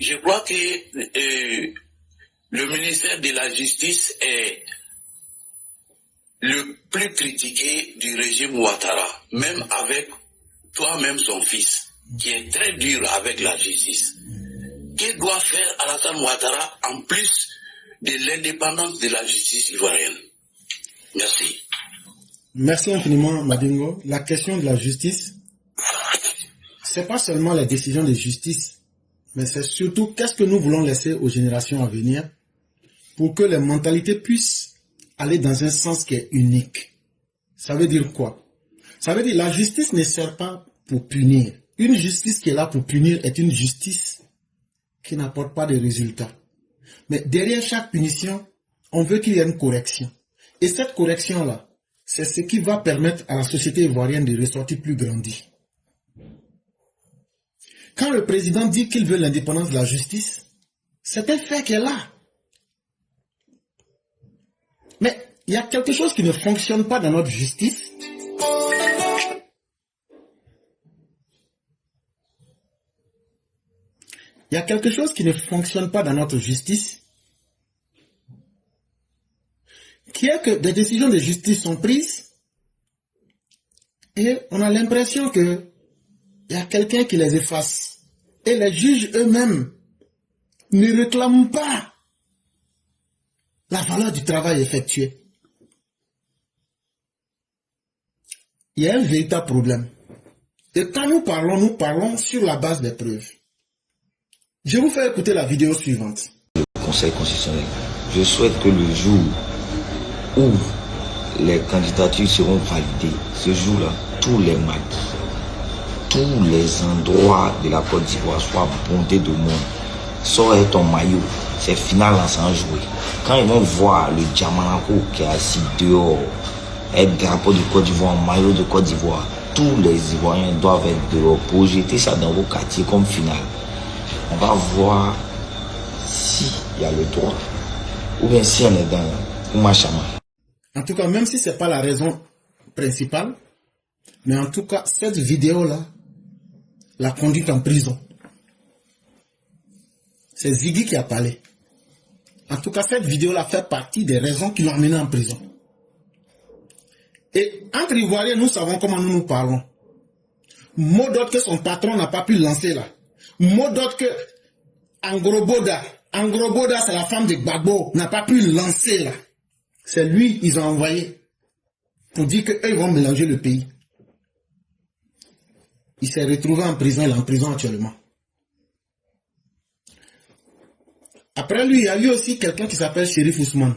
Je crois que le ministère de la Justice est le plus critiqué du régime Ouattara, même avec toi-même son fils, qui est très dur avec la justice. Que doit faire Alassane Ouattara en plus de l'indépendance de la justice ivoirienne? Merci. Merci infiniment, Madingo. La question de la justice, c'est pas seulement la décision de justice, mais c'est surtout qu'est-ce que nous voulons laisser aux générations à venir pour que les mentalités puissent aller dans un sens qui est unique. Ça veut dire quoi? Ça veut dire que la justice ne sert pas pour punir. Une justice qui est là pour punir est une justice qui n'apporte pas de résultats. Mais derrière chaque punition, on veut qu'il y ait une correction. Et cette correction-là, c'est ce qui va permettre à la société ivoirienne de ressortir plus grandie. Quand le président dit qu'il veut l'indépendance de la justice, c'est un fait qui est là. Mais il y a quelque chose qui ne fonctionne pas dans notre justice. Il y a quelque chose qui ne fonctionne pas dans notre justice, qui est que des décisions de justice sont prises et on a l'impression que il y a quelqu'un qui les efface. Et les juges eux-mêmes ne réclament pas la valeur du travail effectué. Il y a un véritable problème. Et quand nous parlons sur la base des preuves. Je vous fais écouter la vidéo suivante. Le Conseil constitutionnel, je souhaite que le jour où les candidatures seront validées, ce jour-là, tous les maquis, tous les endroits de la Côte d'Ivoire soient bondés de monde. Sors ton maillot, c'est final sans jouer. Quand ils vont voir le Diamanako qui est assis dehors, être drapeau de Côte d'Ivoire, maillot de Côte d'Ivoire, tous les Ivoiriens doivent être dehors pour jeter ça dans vos quartiers comme final. On va voir s'il y a le droit ou bien si on est dans le machama. En tout cas, même si ce n'est pas la raison principale, mais en tout cas, cette vidéo-là l'a conduite en prison. C'est Ziggy qui a parlé. En tout cas, cette vidéo-là fait partie des raisons qui l'ont amené en prison. Et entre Ivoiriens, nous savons comment nous nous parlons. Mot d'autre que son patron n'a pas pu lancer là. Mot d'autre que Angroboda c'est la femme de Gbagbo, n'a pas pu lancer là. C'est lui ils ont envoyé pour dire qu'eux ils vont mélanger le pays. Il s'est retrouvé en prison, il est en prison actuellement. Après lui, il y a eu aussi quelqu'un qui s'appelle Chérif Ousmane.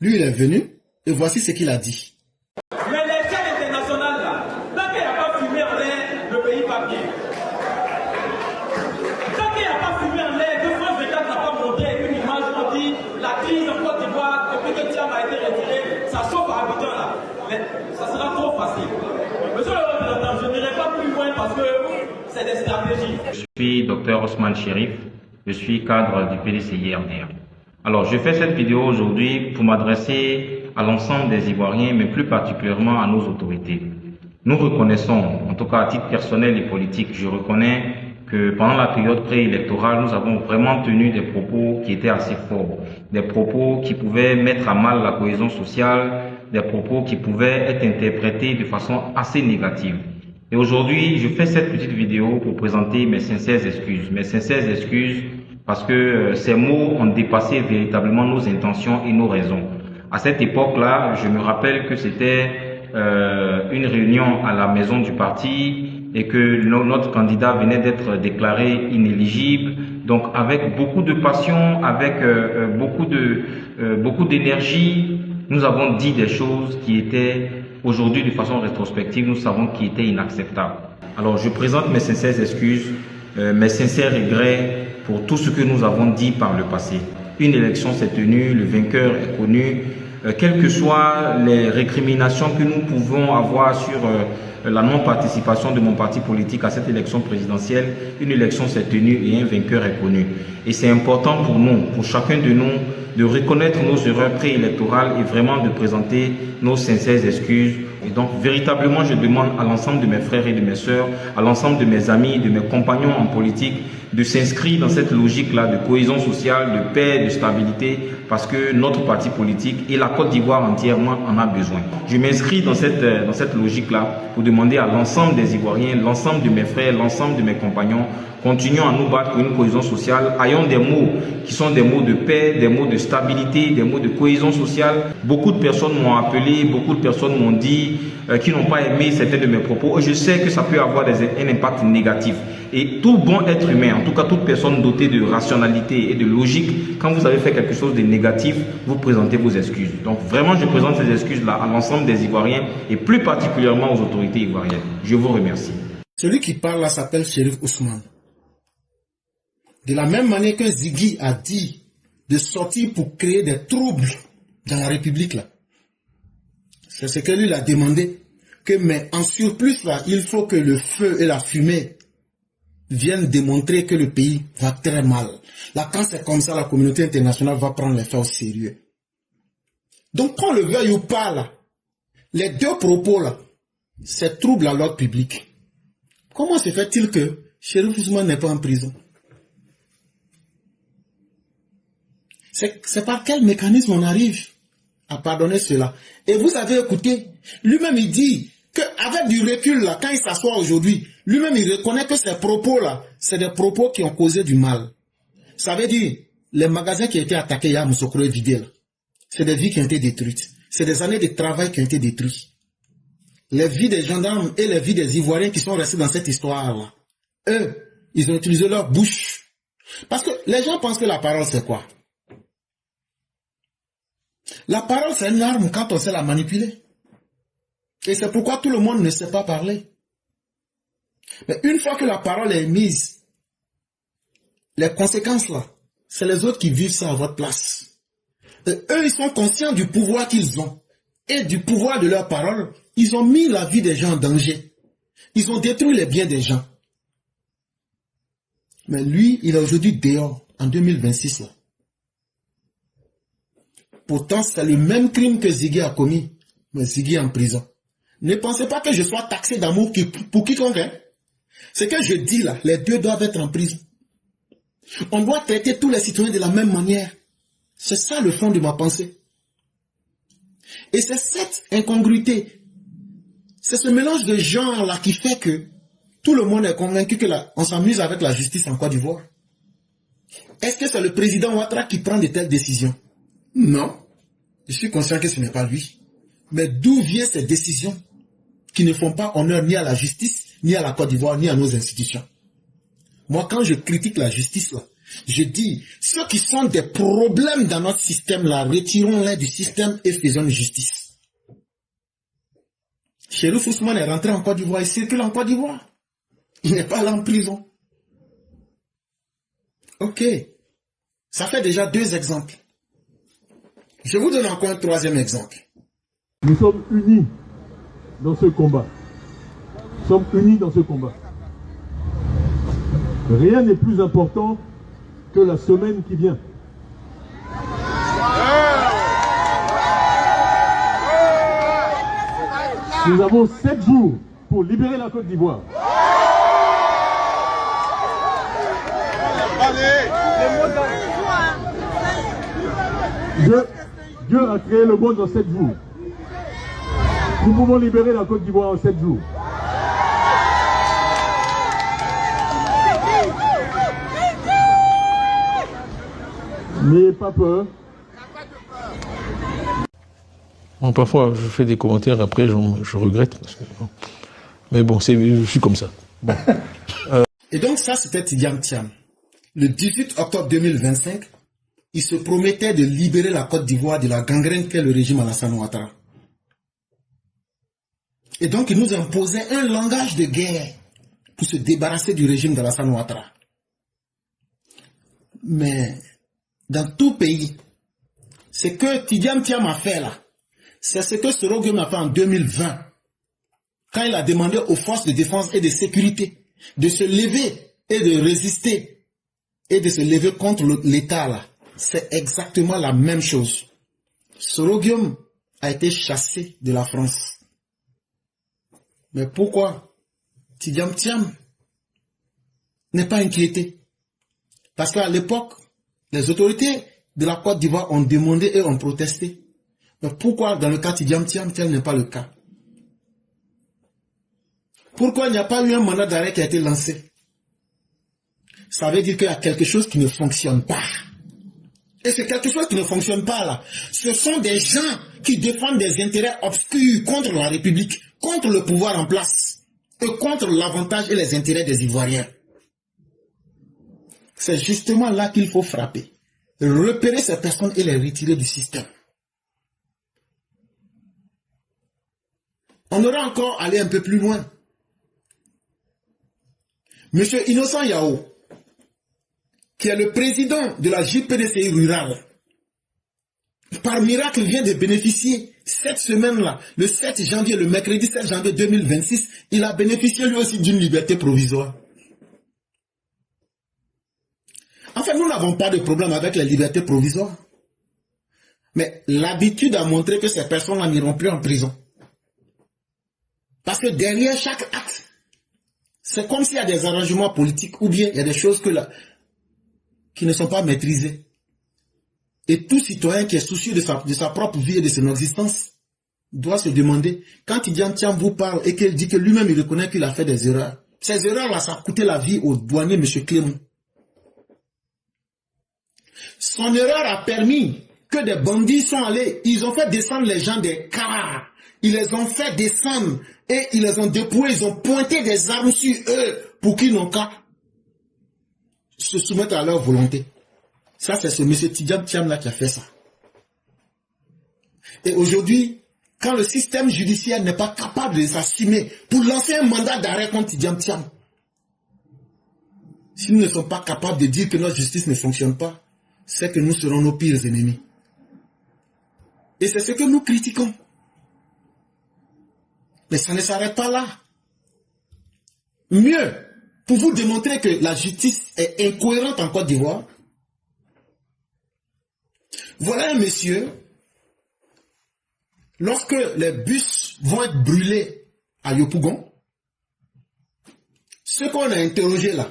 Lui, il est venu et voici ce qu'il a dit. Mais les chaînes internationales là, tant qu'il n'y a pas fumé en l'air, le pays va bien. Tant qu'il n'y a pas fumé en l'air, que France 24 n'a pas montré une image où on dit la crise en Côte d'Ivoire, depuis que Thiam a été retiré, ça sauve à Abidjan là. Mais ça sera trop facile. Monsieur le représentant, je n'irai pas plus loin parce que c'est des stratégies. Je suis Dr Ousmane Chérif, je suis cadre du PDCI-RDR. Alors, je fais cette vidéo aujourd'hui pour m'adresser à l'ensemble des Ivoiriens, mais plus particulièrement à nos autorités. Nous reconnaissons, en tout cas à titre personnel et politique, je reconnais que pendant la période préélectorale, nous avons vraiment tenu des propos qui étaient assez forts, des propos qui pouvaient mettre à mal la cohésion sociale, des propos qui pouvaient être interprétés de façon assez négative. Et aujourd'hui, je fais cette petite vidéo pour présenter mes sincères excuses. Mes sincères excuses parce que ces mots ont dépassé véritablement nos intentions et nos raisons. À cette époque-là, je me rappelle que c'était une réunion à la maison du parti et que notre candidat venait d'être déclaré inéligible. Donc avec beaucoup de passion, avec beaucoup d'énergie, nous avons dit des choses qui étaient aujourd'hui de façon rétrospective, nous savons qui étaient inacceptables. Alors je présente mes sincères excuses, mes sincères regrets pour tout ce que nous avons dit par le passé. Une élection s'est tenue, le vainqueur est connu, quelles que soient les récriminations que nous pouvons avoir sur la non-participation de mon parti politique à cette élection présidentielle, une élection s'est tenue et un vainqueur est connu. Et c'est important pour nous, pour chacun de nous, de reconnaître nos erreurs préélectorales et vraiment de présenter nos sincères excuses. Et donc, véritablement, je demande à l'ensemble de mes frères et de mes sœurs, à l'ensemble de mes amis, de mes compagnons en politique, de s'inscrire dans cette logique-là de cohésion sociale, de paix, de stabilité, parce que notre parti politique et la Côte d'Ivoire entièrement en a besoin. Je m'inscris dans cette logique-là pour demander à l'ensemble des Ivoiriens, l'ensemble de mes frères, l'ensemble de mes compagnons, continuons à nous battre pour une cohésion sociale. Ayons des mots qui sont des mots de paix, des mots de stabilité, des mots de cohésion sociale. Beaucoup de personnes m'ont appelé, beaucoup de personnes m'ont dit qui n'ont pas aimé certains de mes propos. Je sais que ça peut avoir un impact négatif. Et tout bon être humain, en tout cas toute personne dotée de rationalité et de logique, quand vous avez fait quelque chose de négatif, vous présentez vos excuses. Donc vraiment, je présente ces excuses-là à l'ensemble des Ivoiriens et plus particulièrement aux autorités ivoiriennes. Je vous remercie. Celui qui parle là s'appelle Chérif Ousmane. De la même manière que Ziggy a dit de sortir pour créer des troubles dans la République là. C'est ce que lui il a demandé. Mais en surplus là, il faut que le feu et la fumée viennent démontrer que le pays va très mal. Là, quand c'est comme ça, la communauté internationale va prendre les faits au sérieux. Donc, qu'on le veuille ou pas là, les deux propos là, c'est trouble à l'ordre public. Comment se fait-il que Chérif Ousmane n'est pas en prison? C'est par quel mécanisme on arrive à pardonner cela? Et vous avez écouté, lui-même il dit qu'avec du recul là, quand il s'assoit aujourd'hui, lui-même il reconnaît que ces propos là, c'est des propos qui ont causé du mal. Ça veut dire, les magasins qui ont été attaqués il y a Moussokro et vidés là, c'est des vies qui ont été détruites. C'est des années de travail qui ont été détruites. Les vies des gendarmes et les vies des Ivoiriens qui sont restés dans cette histoire là, eux, ils ont utilisé leur bouche. Parce que les gens pensent que la parole c'est quoi? La parole, c'est une arme quand on sait la manipuler. Et c'est pourquoi tout le monde ne sait pas parler. Mais une fois que la parole est mise, les conséquences là, c'est les autres qui vivent ça à votre place. Et eux, ils sont conscients du pouvoir qu'ils ont. Et du pouvoir de leur parole, ils ont mis la vie des gens en danger. Ils ont détruit les biens des gens. Mais lui, il est aujourd'hui dehors, en 2026 là. Pourtant, c'est le même crime que Ziggy a commis. Mais Ziggy est en prison. Ne pensez pas que je sois taxé d'amour pour quiconque. Hein? Ce que je dis là, les deux doivent être en prison. On doit traiter tous les citoyens de la même manière. C'est ça le fond de ma pensée. Et c'est cette incongruité, c'est ce mélange de genres là qui fait que tout le monde est convaincu que on s'amuse avec la justice en Côte d'Ivoire. Est-ce que c'est le président Ouattara qui prend de telles décisions? Non, je suis conscient que ce n'est pas lui. Mais d'où viennent ces décisions qui ne font pas honneur ni à la justice, ni à la Côte d'Ivoire, ni à nos institutions? Moi, quand je critique la justice, là, je dis, ceux qui sont des problèmes dans notre système, là, retirons-les du système et faisons une justice. Chérif Ousmane est rentré en Côte d'Ivoire, il circule en Côte d'Ivoire. Il n'est pas allé en prison. Ok. Ça fait déjà 2 exemples. Je vous donne encore un 3e exemple. Nous sommes unis dans ce combat. Nous sommes unis dans ce combat. Rien n'est plus important que la semaine qui vient. Nous avons 7 jours pour libérer la Côte d'Ivoire. Dieu a créé le monde en 7 jours. Nous pouvons libérer la Côte d'Ivoire en 7 jours. N'ayez pas peur. Bon, parfois, je fais des commentaires, après, je regrette. Parce que, bon. Mais bon, je suis comme ça. Bon. Et donc, ça, c'était Tidjam Thiam. Le 18 octobre 2025, il se promettait de libérer la Côte d'Ivoire de la gangrène qu'est le régime Alassane Ouattara. Et donc, il nous imposait un langage de guerre pour se débarrasser du régime d'Alassane Ouattara. Mais, dans tout pays, ce que Tidjam Thiam a fait là, c'est ce que Soro-Guem a fait en 2020, quand il a demandé aux forces de défense et de sécurité de se lever et de résister et de se lever contre l'État là. C'est exactement la même chose. Soro-Guem a été chassé de la France. Mais pourquoi Tidjam Thiam n'est pas inquiété? Parce qu'à l'époque, les autorités de la Côte d'Ivoire ont demandé et ont protesté. Mais pourquoi dans le cas Tidjam Thiam, tel n'est pas le cas? Pourquoi il n'y a pas eu un mandat d'arrêt qui a été lancé? Ça veut dire qu'il y a quelque chose qui ne fonctionne pas. Et c'est quelque chose qui ne fonctionne pas là. Ce sont des gens qui défendent des intérêts obscurs contre la République, contre le pouvoir en place et contre l'avantage et les intérêts des Ivoiriens. C'est justement là qu'il faut frapper. Repérer ces personnes et les retirer du système. On aura encore allé un peu plus loin. Monsieur Innocent Yao, qui est le président de la JPDCI rurale, par miracle vient de bénéficier cette semaine-là, le 7 janvier, le mercredi 7 janvier 2026, il a bénéficié lui aussi d'une liberté provisoire. En fait, nous n'avons pas de problème avec les libertés provisoires. Mais l'habitude a montré que ces personnes-là n'iront plus en prison. Parce que derrière chaque acte, c'est comme s'il y a des arrangements politiques ou bien il y a des choses qui ne sont pas maîtrisées. Et tout citoyen qui est soucieux de sa propre vie et de son existence doit se demander, quand Tidjam Thiam vous parle et qu'il dit que lui-même il reconnaît qu'il a fait des erreurs, ces erreurs-là, ça a coûté la vie au douanier M. Clément. Son erreur a permis que des bandits sont allés, ils ont fait descendre les gens des cars, ils les ont fait descendre et ils les ont dépouillés, ils ont pointé des armes sur eux pour qu'ils n'ont qu'à se soumettre à leur volonté. Ça, c'est ce monsieur Tidjam Thiam là qui a fait ça. Et aujourd'hui, quand le système judiciaire n'est pas capable de s'assumer pour lancer un mandat d'arrêt contre Tidjam Thiam, si nous ne sommes pas capables de dire que notre justice ne fonctionne pas, c'est que nous serons nos pires ennemis. Et c'est ce que nous critiquons. Mais ça ne s'arrête pas là. Mieux, pour vous démontrer que la justice est incohérente en Côte d'Ivoire, voilà un monsieur, lorsque les bus vont être brûlés à Yopougon, ceux qu'on a interrogés là,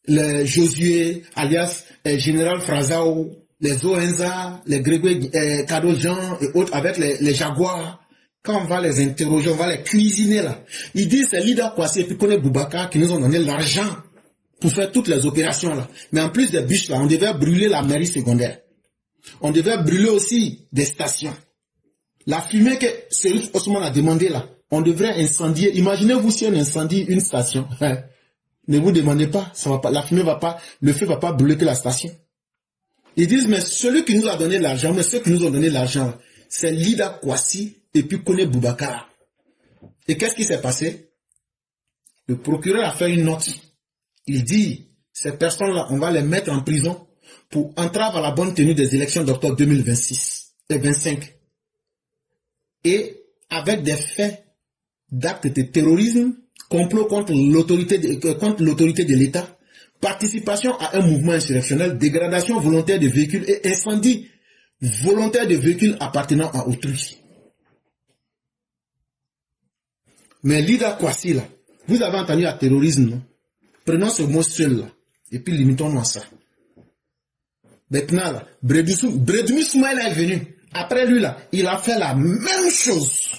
les Josué, alias Général Frazao, les Oenza, les Grégoire Kado Jean et autres avec les Jaguars, quand on va les interroger, on va les cuisiner là. Ils disent c'est Lida Kwasi et puis Kone Boubacar qui nous ont donné l'argent pour faire toutes les opérations là. Mais en plus des bûches là, on devait brûler la mairie secondaire. On devait brûler aussi des stations. La fumée que Serif Osman a demandé là, on devrait incendier. Imaginez-vous si on incendie une station. Ne vous demandez pas, ça va pas, la fumée va pas, le feu va pas brûler que la station. Ils disent, mais celui qui nous a donné l'argent, mais ceux qui nous ont donné l'argent, c'est Lida Kwasi et puis Kone Boubacar. Et qu'est-ce qui s'est passé? Le procureur a fait une note. Il dit, ces personnes-là, on va les mettre en prison pour entrave à la bonne tenue des élections d'octobre 2026 et 25. Et avec des faits d'actes de terrorisme, complot contre l'autorité de l'État, participation à un mouvement insurrectionnel, dégradation volontaire de véhicules et incendie volontaire de véhicules appartenant à autrui. Mais Lida Kwasi là, vous avez entendu le terrorisme, non? Prenons ce mot seul là, et puis limitons-nous à ça. Maintenant là, Bredumi Soumaïla est venu. Après lui là, il a fait la même chose.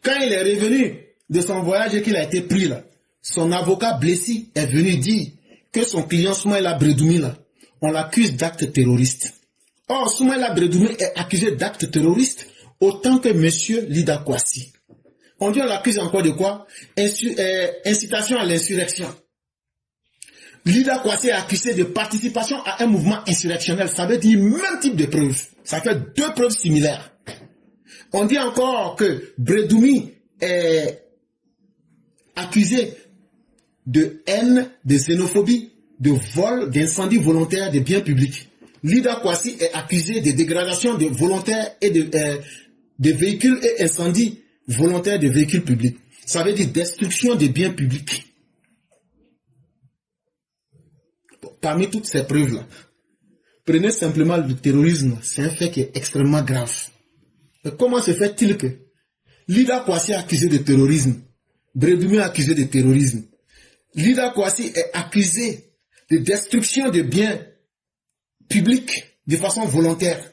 Quand il est revenu de son voyage et qu'il a été pris là, son avocat Blessi est venu dire que son client Soumaïla Bredumi là, on l'accuse d'actes terroristes. Or, Soumaïla Bredumi est accusé d'actes terroristes autant que monsieur Lida Kwasi. On dit on l'accuse encore de quoi? Incitation à l'insurrection. Lida Kwasi est accusé de participation à un mouvement insurrectionnel. Ça veut dire même type de preuve. Ça fait deux preuves similaires. On dit encore que Bredumi est accusé de haine, de xénophobie, de vol, d'incendie volontaire de biens publics. Lida Kwasi est accusé de dégradation de volontaire et de véhicules et incendie volontaire de véhicules publics. Ça veut dire destruction des biens publics. Parmi toutes ces preuves-là, prenez simplement le terrorisme, c'est un fait qui est extrêmement grave. Mais comment se fait-il que Lida Kwasi est accusé de terrorisme, Bredumi est accusé de terrorisme, Lida Kouassi est accusé de destruction de biens publics de façon volontaire.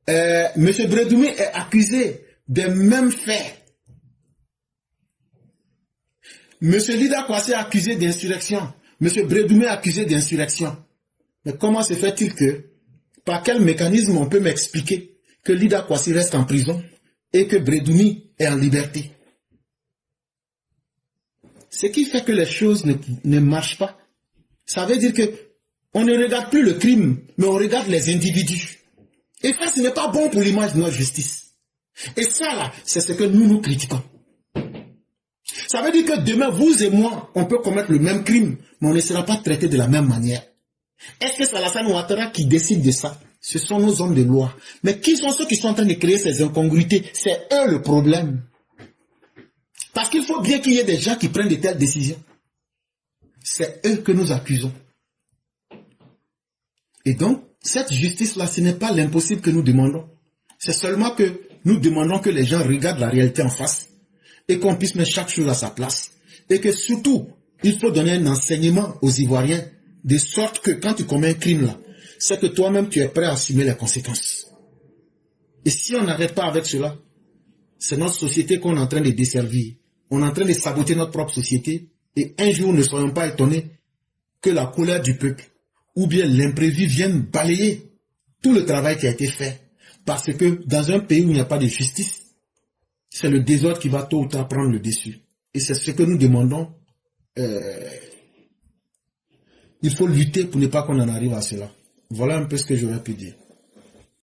M. Bredoumi est accusé des mêmes faits. M. Lida Kouassi est accusé d'insurrection. M. Bredoumi est accusé d'insurrection. Mais comment se fait-il que, par quel mécanisme on peut m'expliquer que Lida Kouassi reste en prison et que Bredoumi est en liberté? Ce qui fait que les choses ne marchent pas, ça veut dire que on ne regarde plus le crime, mais on regarde les individus. Et ça, ce n'est pas bon pour l'image de notre justice. Et ça, là, c'est ce que nous critiquons. Ça veut dire que demain, vous et moi, on peut commettre le même crime, mais on ne sera pas traité de la même manière. Est-ce que c'est Alassane Ouattara qui décide de ça? Ce sont nos hommes de loi. Mais qui sont ceux qui sont en train de créer ces incongruités? C'est eux le problème. Parce qu'il faut bien qu'il y ait des gens qui prennent de telles décisions. C'est eux que nous accusons. Et donc, cette justice-là, ce n'est pas l'impossible que nous demandons. C'est seulement que nous demandons que les gens regardent la réalité en face et qu'on puisse mettre chaque chose à sa place. Et que surtout, il faut donner un enseignement aux Ivoiriens de sorte que quand tu commets un crime là, c'est que toi-même tu es prêt à assumer les conséquences. Et si on n'arrête pas avec cela, c'est notre société qu'on est en train de desservir. On est en train de saboter notre propre société et un jour ne soyons pas étonnés que la colère du peuple ou bien l'imprévu vienne balayer tout le travail qui a été fait. Parce que dans un pays où il n'y a pas de justice, c'est le désordre qui va tôt ou tard prendre le dessus. Et c'est ce que nous demandons. Il faut lutter pour ne pas qu'on en arrive à cela. Voilà un peu ce que j'aurais pu dire.